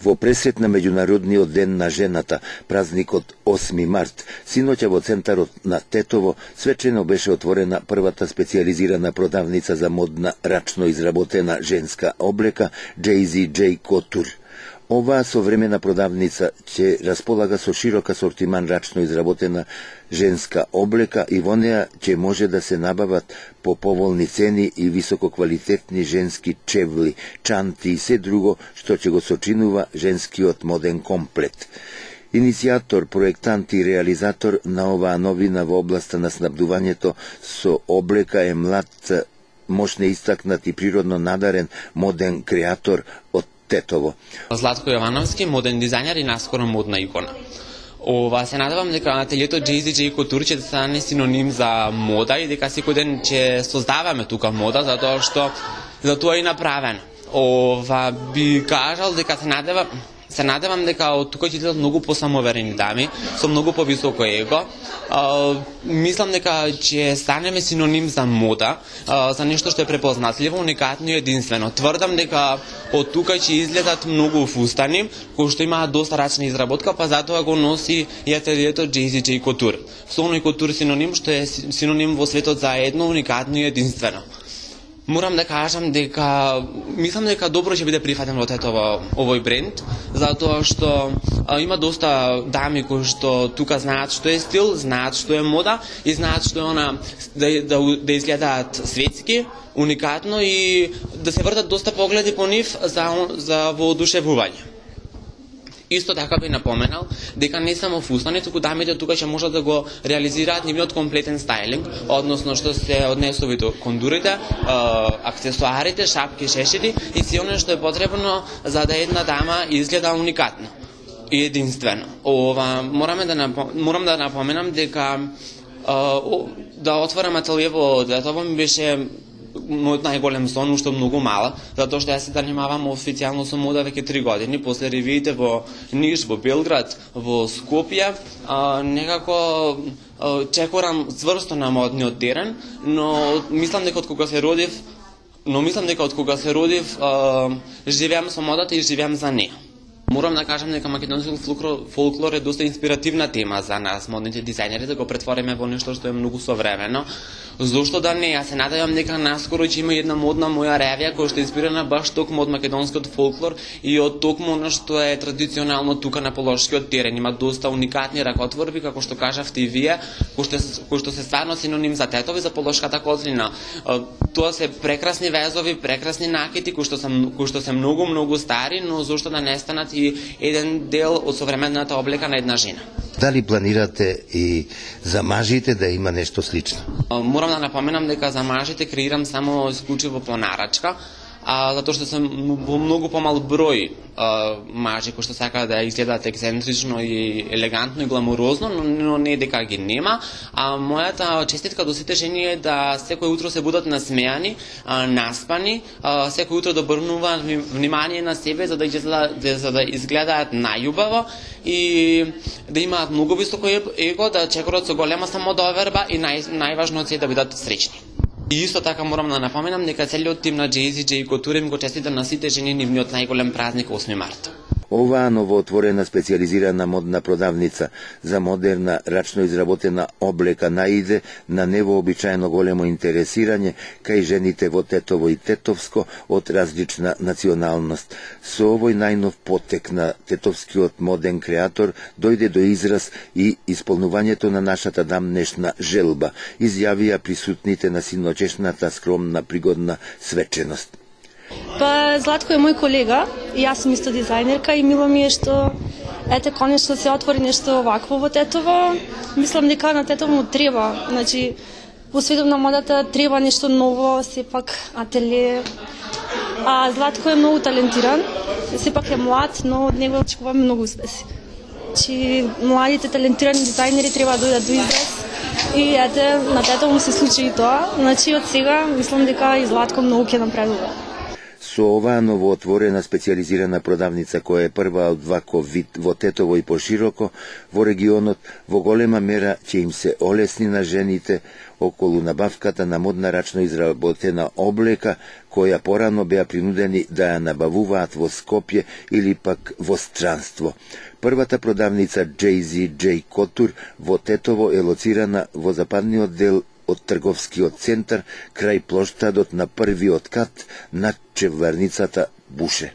Во пресет на Меѓународниот ден на жената, празникот 8 март, синоќа во центарот на Тетово свечено беше отворена првата специјализирана продавница за модна рачно изработена женска облека JZJ Couture. Оваа современа продавница ќе располага со широк асортиман рачно изработена женска облека и во неа ќе може да се набават по поволни цени и висококвалитетни женски чевли, чанти и се друго што ќе го сочинува женскиот моден комплет. Иницијатор, проектант и реализатор на оваа новина во областа на снабдувањето со облека е млад, мощно истакнат и природно надарен моден креатор од Тетово. Златко Јовановски, моден дизајнер и наскоро модна икона. Се надевам дека ателието JZJ Couture ќе стане синоним за мода и дека секој ден ќе создаваме тука мода, затоа што за тоа е направено. Би кажал дека се надевам дека од тука ќе излезат многу посамоверени дами, со многу повисоко его. Мислам дека ќе станеме синоним за мода, за нешто што е препознатливо, уникатно и единствено. Тврдам дека од тука ќе излезат многу фустани, кои што имаат доста рачна изработка, па затоа го носи и ателието JZJ Couture. Со оној кутур синоним што е синоним во светот за едно, уникатно и единствено. Морам да кажам дека мислам дека добро ќе биде прифатен во Тетово овој бренд, затоа што има доста дами кои што тука знаат што е стил, знаат што е мода и знаат што е она да изгледаат светски, уникатно и да се вртат доста погледи по нив за воодушевување. Исто така би напоменал дека не само фустани, туку дамите тука ќе можат да го реализираат нивниот комплетен стајлинг, односно што се однесува до кондурите, аксесуарите, шапки, шешири и се оно што е потребно за да една дама изгледа уникатно и единствено. Морам да напоменам дека да отворам ателие во Тетово ми беше мојот најголем сон, уште многу мала, затоа што јас се занимавам официјално со мода веќе 3 години, после ревиите во Ниш, во Белград, во Скопје, некако чекорам цврсто на модниот терен, но мислам дека од кога се родив, живеам со модата и живеам за неа. Морам да кажам дека македонскиот фолклор е доста инспиративна тема за нас, модните дизајнери, да го претвориме во нешто што е многу современо. Зошто да не? Јас се надевам дека наскоро ќе има една модна моја ревија која што е инспирирана баш токму од македонскиот фолклор и од токму она што е традиционално тука на Полошкиот терен. Има доста уникатни ракотворби, како што кажавте и вие, кои што се стварно синоним за Тетово и за Полошката котлина. Тоа се прекрасни везови, прекрасни накити кои што се многу стари, но зошто да не станат и еден дел од современата облека на една жена. Дали планирате и за мажите да има нешто слично? Морам да напоменам дека за мажите креирам само исклучиво по нарачка, затоа што се многу помал број мажи кои што сакаат да изгледаат ексцентрично и елегантно и гламурозно, но не дека ги нема. Мојата честитка до сите жени е да секој утро се будат насмеани, наспани, секој утро да обрнуваат внимание на себе за да изгледаат најубаво и да имаат многу високо его, да чекорат со голема самодоверба и најважно е да бидат среќни. И исто така морам да напоменам дека целиот тим на JZJ Couture им го честита на сите жени нивниот најголем празник 8 март. Оваа новоотворена специјализирана модна продавница за модерна рачно изработена облека наиде на невообичаено големо интересирање кај жените во Тетово и Тетовско од различна националност. Со овој најнов потек на тетовскиот моден креатор дојде до израз и исполнувањето на нашата дамнешна желба, изјавија присутните на синочешната скромна пригодна свеченост. Златко е мој колега и јас сум исто дизајнерка и мило ми е што конечно се отвори нешто овакво во Тетово. Мислам дека на Тетово му треба, значи во светот на модата треба нешто ново, сепак ателие. Златко е многу талентиран, сепак е млад, но од него очекуваме многу успеси. Значи младите талентирани дизајнери треба да дојдат до израз и на Тетово му се случи и тоа. Значи од сега мислам дека и Златко многу ќе напредува. Со оваа новоотворена специјализирана продавница која е прва од ваков вид во Тетово и пошироко во регионот, во голема мера ќе им се олесни на жените околу набавката на модна рачно изработена облека, која порано беа принудени да ја набавуваат во Скопје или пак во странство. Првата продавница JZJ Couture во Тетово е лоцирана во западниот дел од трговскиот центар, крај плоштадот на првиот кат над чеварницата Буше.